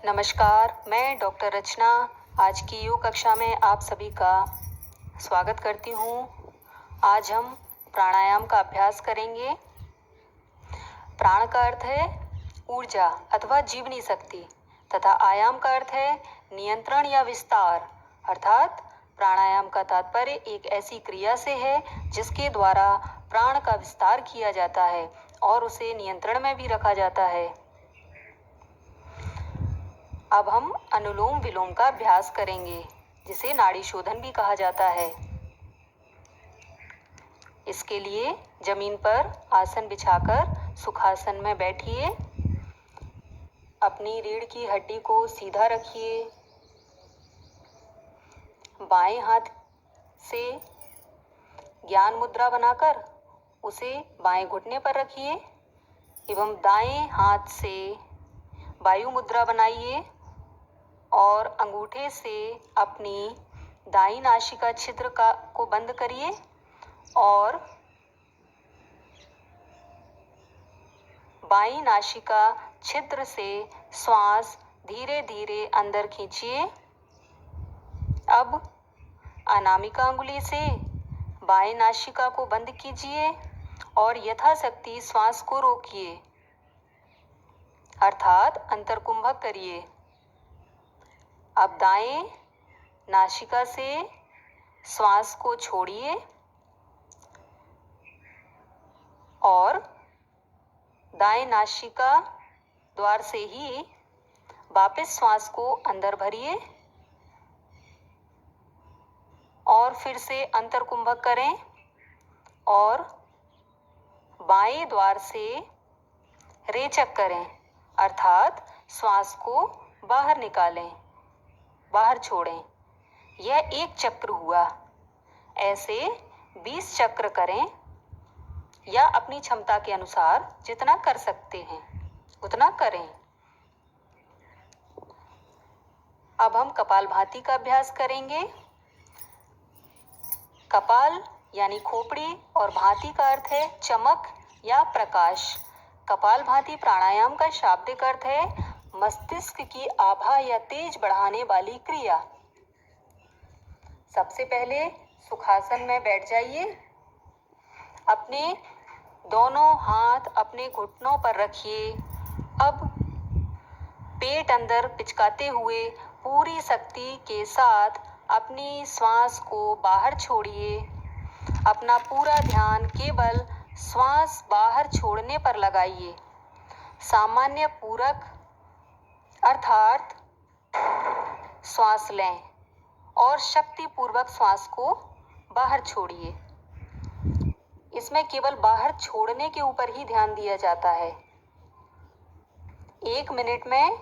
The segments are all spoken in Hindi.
नमस्कार, मैं डॉक्टर रचना आज की योग कक्षा में आप सभी का स्वागत करती हूँ। आज हम प्राणायाम का अभ्यास करेंगे। प्राण का अर्थ है ऊर्जा अथवा जीवनी शक्ति तथा आयाम का अर्थ है नियंत्रण या विस्तार। अर्थात प्राणायाम का तात्पर्य एक ऐसी क्रिया से है जिसके द्वारा प्राण का विस्तार किया जाता है और उसे नियंत्रण में भी रखा जाता है। अब हम अनुलोम विलोम का अभ्यास करेंगे, जिसे नाड़ी शोधन भी कहा जाता है। इसके लिए जमीन पर आसन बिछाकर सुखासन में बैठिए। अपनी रीढ़ की हड्डी को सीधा रखिए। बाएं हाथ से ज्ञान मुद्रा बनाकर उसे बाएं घुटने पर रखिए एवं दाएं हाथ से वायु मुद्रा बनाइए और अंगूठे से अपनी दाईं नासिका छिद्र को बंद करिए और बाईं नासिका छिद्र से श्वास धीरे धीरे अंदर खींचिए। अब अनामिका अंगुली से बाएं नासिका को बंद कीजिए और यथाशक्ति श्वास को रोकिए, अर्थात अंतर्कुंभक करिए। अब दाएं नासिका से श्वास को छोड़िए और दाएं नासिका द्वार से ही वापस श्वास को अंदर भरिए और फिर से अंतर्कुंभक करें और बाएं द्वार से रेचक करें, अर्थात श्वास को बाहर निकालें, बाहर छोड़ें। यह एक चक्र हुआ। ऐसे 20 चक्र करें या अपनी क्षमता के अनुसार जितना कर सकते हैं उतना करें। अब हम कपालभाति का अभ्यास करेंगे। कपाल यानी खोपड़ी और भाति का अर्थ है चमक या प्रकाश। कपालभाति प्राणायाम का शाब्दिक अर्थ है मस्तिष्क की आभा या तेज बढ़ाने वाली क्रिया। सबसे पहले सुखासन में बैठ जाइए। अपने दोनों हाथ अपने घुटनों पर रखिए। अब पेट अंदर पिचकाते हुए पूरी शक्ति के साथ अपनी श्वास को बाहर छोड़िए। अपना पूरा ध्यान केवल श्वास बाहर छोड़ने पर लगाइए। सामान्य पूरक अर्थात श्वास लें और शक्ति पूर्वक श्वास को बाहर छोड़िए। इसमें केवल बाहर छोड़ने के ऊपर ही ध्यान दिया जाता है। 1 मिनट में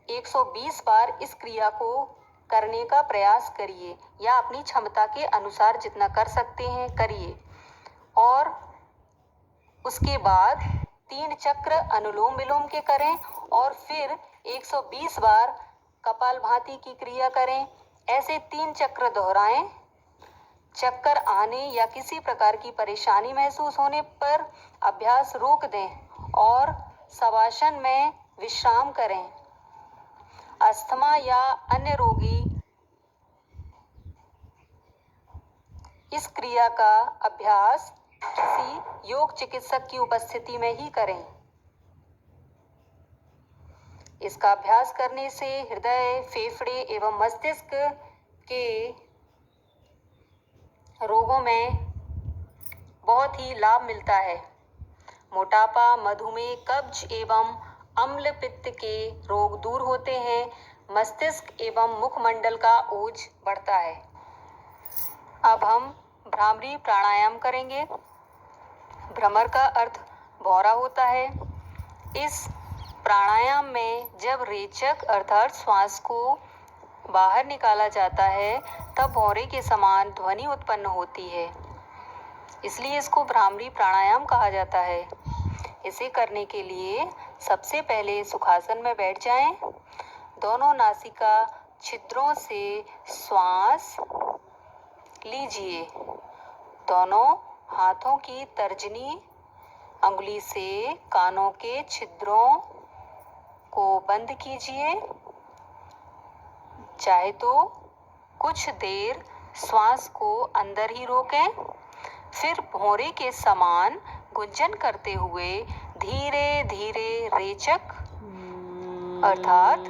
120 बार इस क्रिया को करने का प्रयास करिए या अपनी क्षमता के अनुसार जितना कर सकते हैं करिए। और उसके बाद 3 चक्र अनुलोम विलोम के करें और फिर 120 बार कपालभाति की क्रिया करें। ऐसे 3 चक्र दोहराएं। चक्कर आने या किसी प्रकार की परेशानी महसूस होने पर अभ्यास रोक दें और शवासन में विश्राम करें। अस्थमा या अन्य रोगी इस क्रिया का अभ्यास किसी योग चिकित्सक की उपस्थिति में ही करें। इसका अभ्यास करने से हृदय, फेफड़े एवं मस्तिष्क के रोगों में बहुत ही लाभ मिलता है। मोटापा, मधुमेह, कब्ज एवं अम्ल पित्त के रोग दूर होते हैं। मस्तिष्क एवं मुखमंडल का ओज बढ़ता है। अब हम भ्रामरी प्राणायाम करेंगे। भ्रमर का अर्थ भौरा होता है। इस प्राणायाम में जब रेचक अर्थात श्वास को बाहर निकाला जाता है तब भौरे के समान ध्वनि उत्पन्न होती है, इसलिए इसको भ्रामरी प्राणायाम कहा जाता है। इसे करने के लिए सबसे पहले सुखासन में बैठ जाएं। दोनों नासिका छिद्रों से श्वास लीजिए। दोनों हाथों की तर्जनी अंगुली से कानों के छिद्रों को बंद कीजिए। चाहे तो कुछ देर श्वास को अंदर ही रोकें, फिर भौरे के समान गुंजन करते हुए धीरे धीरे रेचक अर्थात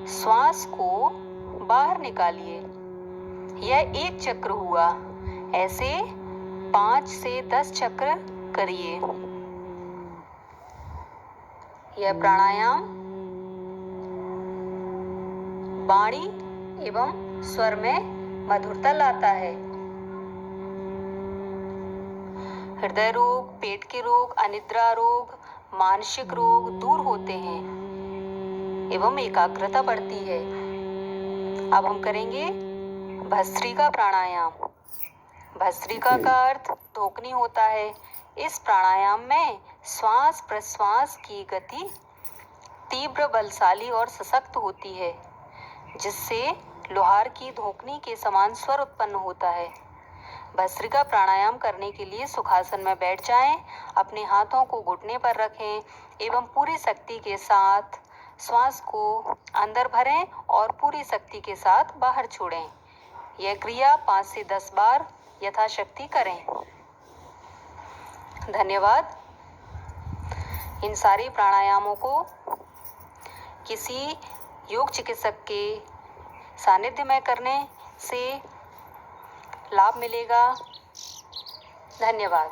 श्वास को बाहर निकालिए। यह एक चक्र हुआ। ऐसे 5 से 10 चक्र करिए। यह प्राणायाम वाणी एवं स्वर में मधुरता लाता है। हृदय रोग, पेट के रोग, अनिद्रा रोग, मानसिक रोग दूर होते हैं एवं एकाग्रता बढ़ती है। अब हम करेंगे भस्त्रिका प्राणायाम। भस्त्रिका का अर्थ धोकनी होता है। इस प्राणायाम में श्वास प्रश्वास की गति तीव्र, बलशाली और सशक्त होती है, जिससे लोहार की धोकनी के समान स्वर उत्पन्न होता है। भस्त्रिका प्राणायाम करने के लिए सुखासन में बैठ जाएं, अपने हाथों को घुटने पर रखें एवं पूरी शक्ति के साथ श्वास को अंदर भरें और पूरी शक्ति के साथ बाहर छोड़ें। यह क्रिया 5 से 10 बार यथाशक्ति करें। धन्यवाद। इन सारे प्राणायामों को किसी योग चिकित्सक के सानिध्य में करने से लाभ मिलेगा। धन्यवाद।